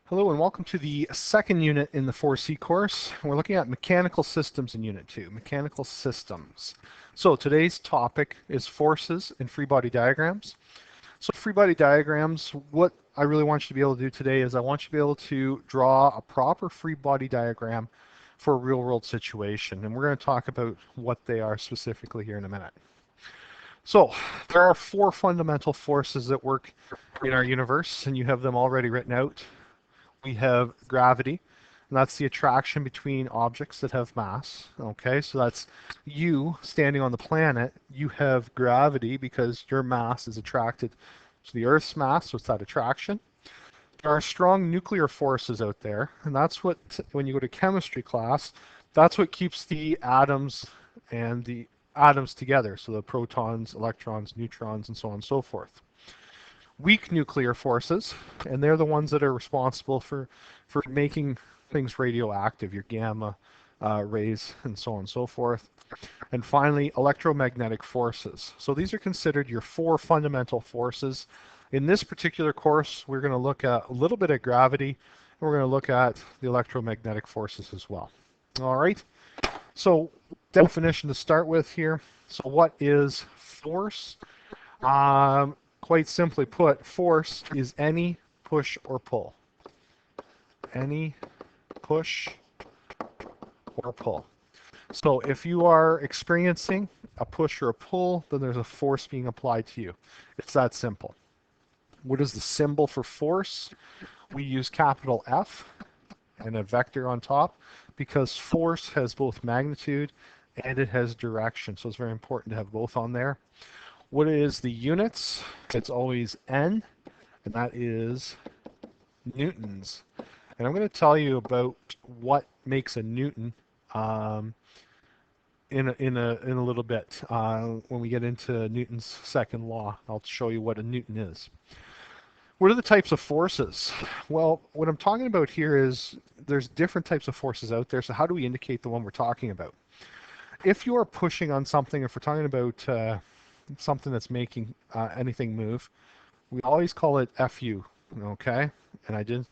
Hello and welcome to the second unit in the 4C course. We're looking at mechanical systems in Unit 2, mechanical systems. So today's topic is forces in free body diagrams. So free body diagrams, what I really want you to be able to do today is I want you to be able to draw a proper free body diagram for a real world situation. And we're going to talk about what they are specifically here in a minute. So there are four fundamental forces that work in our universe, and you have them already written out. We have gravity, and that's the attraction between objects that have mass. Okay, so that's you standing on the planet. You have gravity because your mass is attracted to the Earth's mass, so it's that attraction. There are strong nuclear forces out there, and that's what, when you go to chemistry class, that's what keeps the atoms and the atoms together. So the protons, electrons, neutrons, and so on and so forth. Weak nuclear forces, and they're the ones that are responsible for making things radioactive, your gamma rays and so on and so forth. And finally, electromagnetic forces. So these are considered your four fundamental forces. In this particular course, we're going to look at a little bit of gravity, and we're going to look at the electromagnetic forces as well. All right, so definition to start with here. So what is force? Quite simply put, force is any push or pull. Any push or pull. So if you are experiencing a push or a pull, then there's a force being applied to you. It's that simple. What is the symbol for force? We use capital F and a vector on top because force has both magnitude and it has direction. So it's very important to have both on there. What is the units? It's always N, and that is newtons. And I'm going to tell you about what makes a newton in a little bit. When we get into Newton's second law, I'll show you what a newton is. What are the types of forces? Well, what I'm talking about here is there's different types of forces out there, so how do we indicate the one we're talking about? If you are pushing on something, if we're talking about something that's making anything move, we always call it FU, okay? And I didn't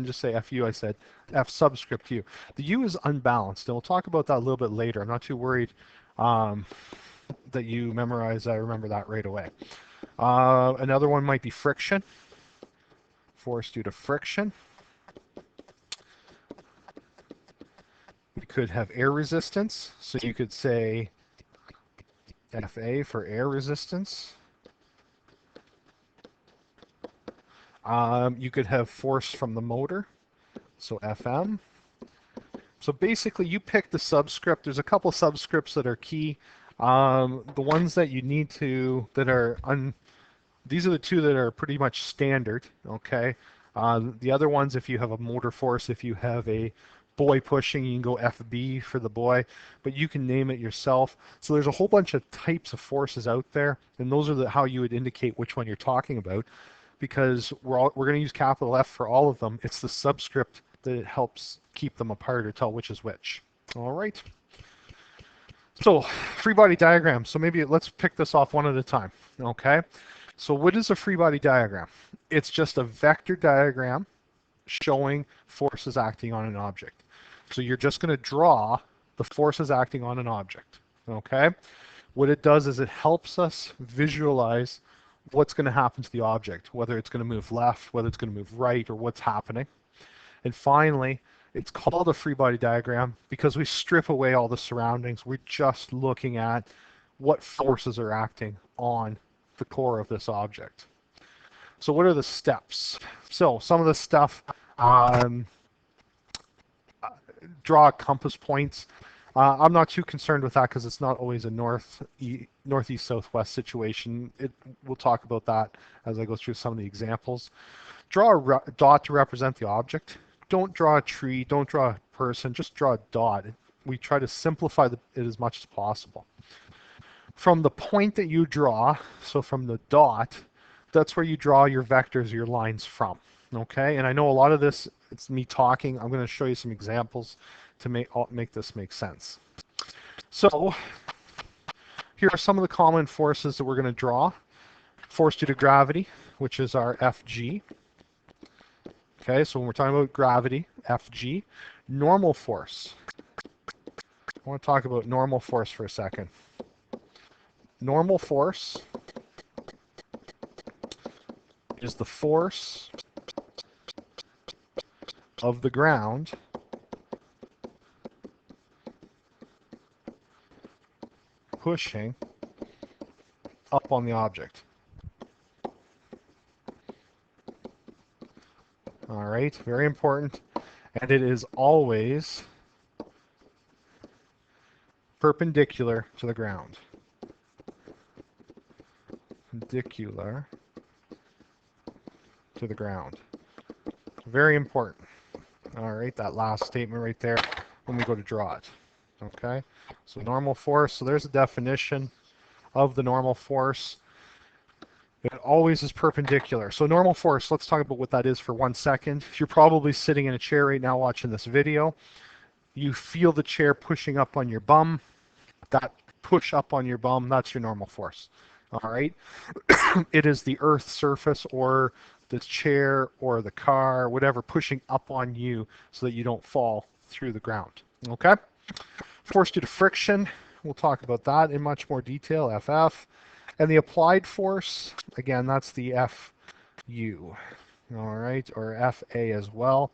just say FU, I said F subscript U. The U is unbalanced, and we'll talk about that a little bit later. I'm not too worried that you memorize, I remember that right away. Another one might be friction, force due to friction. We could have air resistance, so you could say FA for air resistance. You could have force from the motor, so FM. So basically you pick the subscript. There's a couple subscripts that are key. The ones that you need to, these are the two that are pretty much standard, okay? The other ones, if you have a motor force, if you have a boy pushing, you can go FB for the boy, but you can name it yourself. So there's a whole bunch of types of forces out there, and those are how you would indicate which one you're talking about, because we're going to use capital F for all of them. It's the subscript that helps keep them apart or tell which is which. All right. So free body diagram. So maybe let's pick this off one at a time. Okay. So what is a free body diagram? It's just a vector diagram showing forces acting on an object. So you're just going to draw the forces acting on an object. Okay. What it does is it helps us visualize what's going to happen to the object, whether it's going to move left, whether it's going to move right, or what's happening. And finally, it's called a free body diagram because we strip away all the surroundings. We're just looking at what forces are acting on the core of this object. So what are the steps? So some of the stuff, draw compass points. I'm not too concerned with that because it's not always a northeast, southwest situation. We'll talk about that as I go through some of the examples. Draw a dot to represent the object. Don't draw a tree, don't draw a person, just draw a dot. We try to simplify it as much as possible. From the point that you draw, so from the dot, that's where you draw your vectors, your lines from. Okay, and I know a lot of this, it's me talking. I'm going to show you some examples to make this make sense. So here are some of the common forces that we're going to draw. Force due to gravity, which is our FG. Okay, so when we're talking about gravity, Fg, normal force. I want to talk about normal force for a second. Normal force is the force of the ground pushing up on the object. All right, very important. And it is always perpendicular to the ground. Perpendicular to the ground. Very important. All right, that last statement right there when we go to draw it. Okay, so normal force, so there's a definition of the normal force. It always is perpendicular. So normal force, let's talk about what that is for 1 second. If you're probably sitting in a chair right now watching this video, you feel the chair pushing up on your bum. That push up on your bum, that's your normal force. All right. It is the earth's surface or the chair or the car, whatever, pushing up on you so that you don't fall through the ground. Okay. Force due to friction, we'll talk about that in much more detail, FF. And the applied force, again, that's the FU. All right, or FA as well.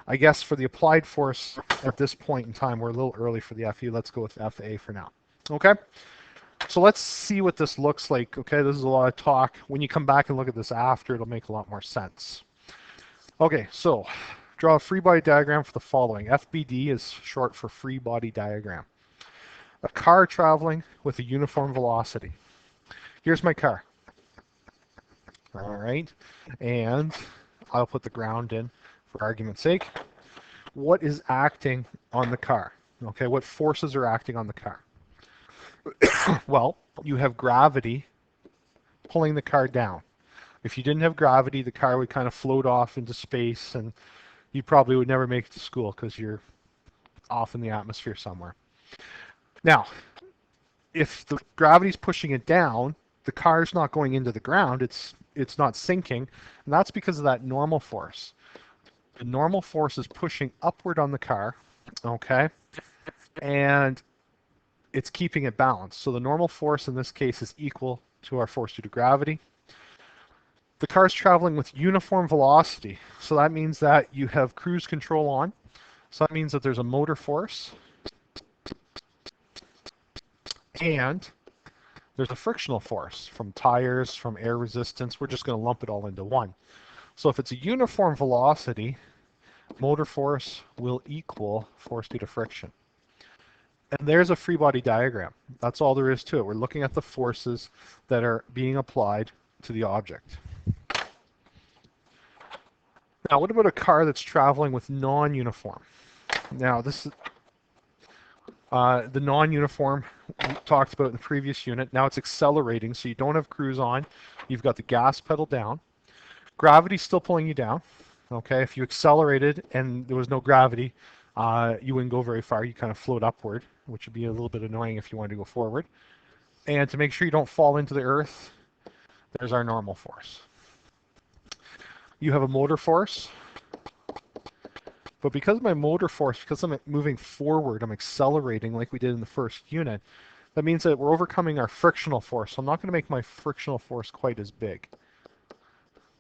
I guess for the applied force at this point in time, we're a little early for the FU. Let's go with FA for now. Okay. So let's see what this looks like. Okay, this is a lot of talk. When you come back and look at this after, it'll make a lot more sense. Okay, so draw a free body diagram for the following. FBD is short for free body diagram. A car traveling with a uniform velocity. Here's my car. All right, and I'll put the ground in for argument's sake. What is acting on the car? Okay, what forces are acting on the car? Well, you have gravity pulling the car down. If you didn't have gravity, the car would kind of float off into space and you probably would never make it to school because you're off in the atmosphere somewhere. Now, if the gravity's pushing it down, the car's not going into the ground, it's not sinking, and that's because of that normal force. The normal force is pushing upward on the car, okay, and it's keeping it balanced. So the normal force in this case is equal to our force due to gravity. The car's traveling with uniform velocity, so that means that you have cruise control on. So that means that there's a motor force and there's a frictional force from tires, from air resistance. We're just going to lump it all into one. So if it's a uniform velocity, motor force will equal force due to friction. And there's a free body diagram. That's all there is to it. We're looking at the forces that are being applied to the object. Now, what about a car that's traveling with non-uniform? Now, this is the non-uniform we talked about in the previous unit. Now it's accelerating, so you don't have cruise on. You've got the gas pedal down. Gravity's still pulling you down. Okay, if you accelerated and there was no gravity, you wouldn't go very far. You kind of float upward, which would be a little bit annoying if you wanted to go forward. And to make sure you don't fall into the earth, there's our normal force. You have a motor force. But because of my motor force, because I'm moving forward, I'm accelerating like we did in the first unit, that means that we're overcoming our frictional force. So I'm not going to make my frictional force quite as big.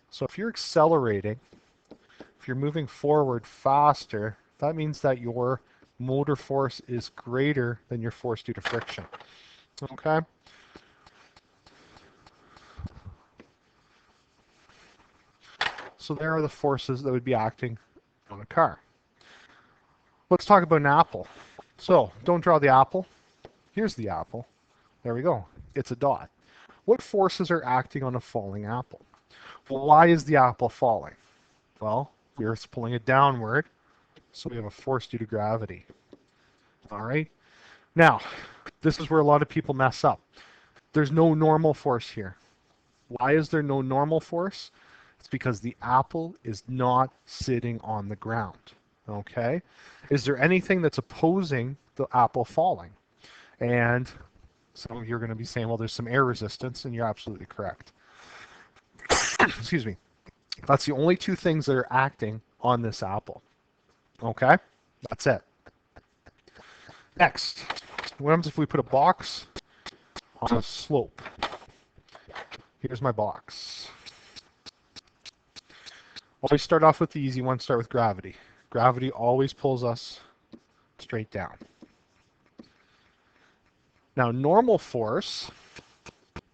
So if you're accelerating, if you're moving forward faster, that means that your motor force is greater than your force due to friction. Okay? So there are the forces that would be acting on a car. Let's talk about an apple. So don't draw the apple. Here's the apple. There we go. It's a dot. What forces are acting on a falling apple? Well, why is the apple falling? Well, the Earth's pulling it downward, so we have a force due to gravity. All right. Now, this is where a lot of people mess up. There's no normal force here. Why is there no normal force? It's because the apple is not sitting on the ground. Okay. Is there anything that's opposing the apple falling? And some of you are going to be saying, well, there's some air resistance, and you're absolutely correct. Excuse me. That's the only two things that are acting on this apple. Okay, that's it. Next, what happens if we put a box on a slope? Here's my box. Always start off with the easy one, start with gravity. Gravity always pulls us straight down. Now, normal force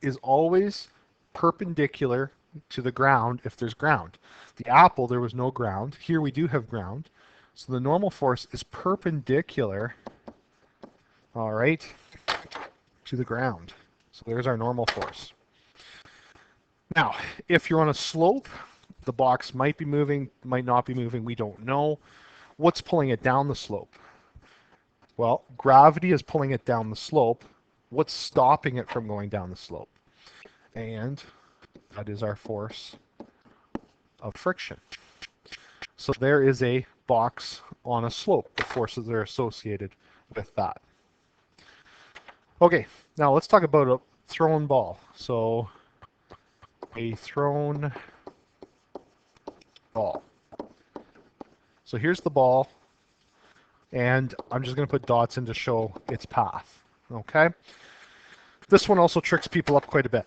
is always perpendicular to the ground if there's ground. The apple, there was no ground. Here we do have ground. So the normal force is perpendicular, all right, to the ground. So there's our normal force. Now, if you're on a slope, the box might be moving, might not be moving, we don't know. What's pulling it down the slope? Well, gravity is pulling it down the slope. What's stopping it from going down the slope? And that is our force of friction. So there is a box on a slope. The forces are associated with that. Okay, now let's talk about a thrown ball. So a thrown ball. So here's the ball, and I'm just going to put dots in to show its path. Okay? This one also tricks people up quite a bit.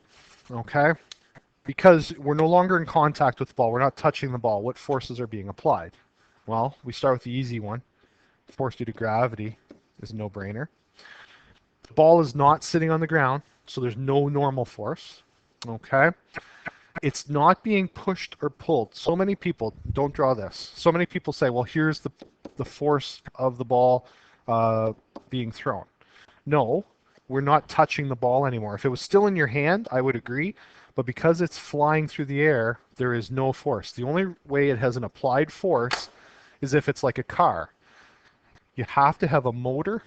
Okay? Because we're no longer in contact with the ball, we're not touching the ball, what forces are being applied? Well, we start with the easy one. Force due to gravity is a no-brainer. The ball is not sitting on the ground, so there's no normal force. Okay? It's not being pushed or pulled. So many people, don't draw this, so many people say, well, here's the force of the ball being thrown. No, we're not touching the ball anymore. If it was still in your hand, I would agree. But because it's flying through the air, there is no force. The only way it has an applied force is if it's like a car. You have to have a motor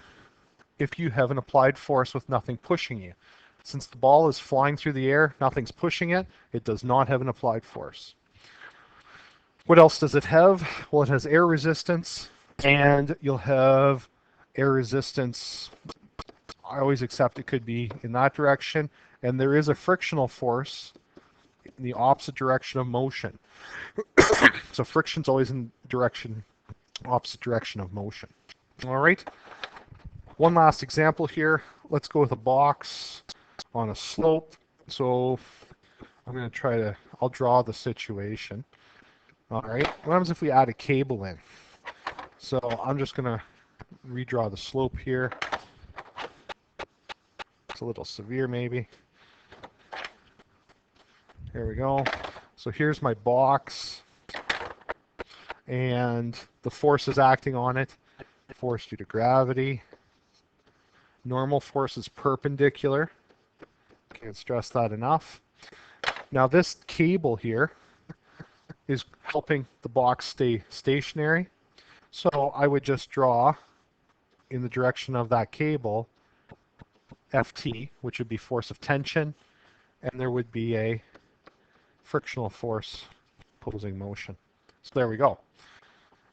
if you have an applied force with nothing pushing you. Since the ball is flying through the air, nothing's pushing it, it does not have an applied force. What else does it have? Well, it has air resistance, and you'll have air resistance. I always accept it could be in that direction, and there is a frictional force in the opposite direction of motion. So friction's always in opposite direction of motion. All right. One last example here. Let's go with a box on a slope. So I'm going to I'll draw the situation. All right. What happens if we add a cable in? So I'm just going to redraw the slope here. It's a little severe maybe. Here we go. So here's my box, and the force is acting on it. Force due to gravity. Normal force is perpendicular. Can't stress that enough. Now this cable here is helping the box stay stationary. So I would just draw in the direction of that cable Ft, which would be force of tension, and there would be a frictional force opposing motion. So there we go.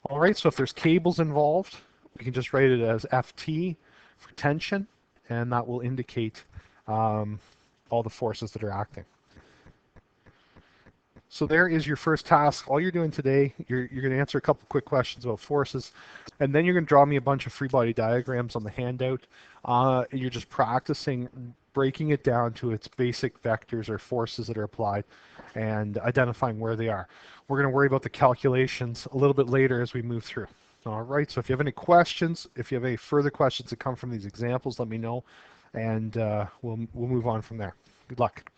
All right, so if there's cables involved, we can just write it as Ft for tension, and that will indicate all the forces that are acting. So there is your first task. All you're doing today, you're going to answer a couple quick questions about forces, and then you're going to draw me a bunch of free body diagrams on the handout. You're just practicing breaking it down to its basic vectors or forces that are applied and identifying where they are. We're going to worry about the calculations a little bit later as we move through. All right, so if you have any questions, if you have any further questions that come from these examples, let me know, and we'll move on from there. Good luck.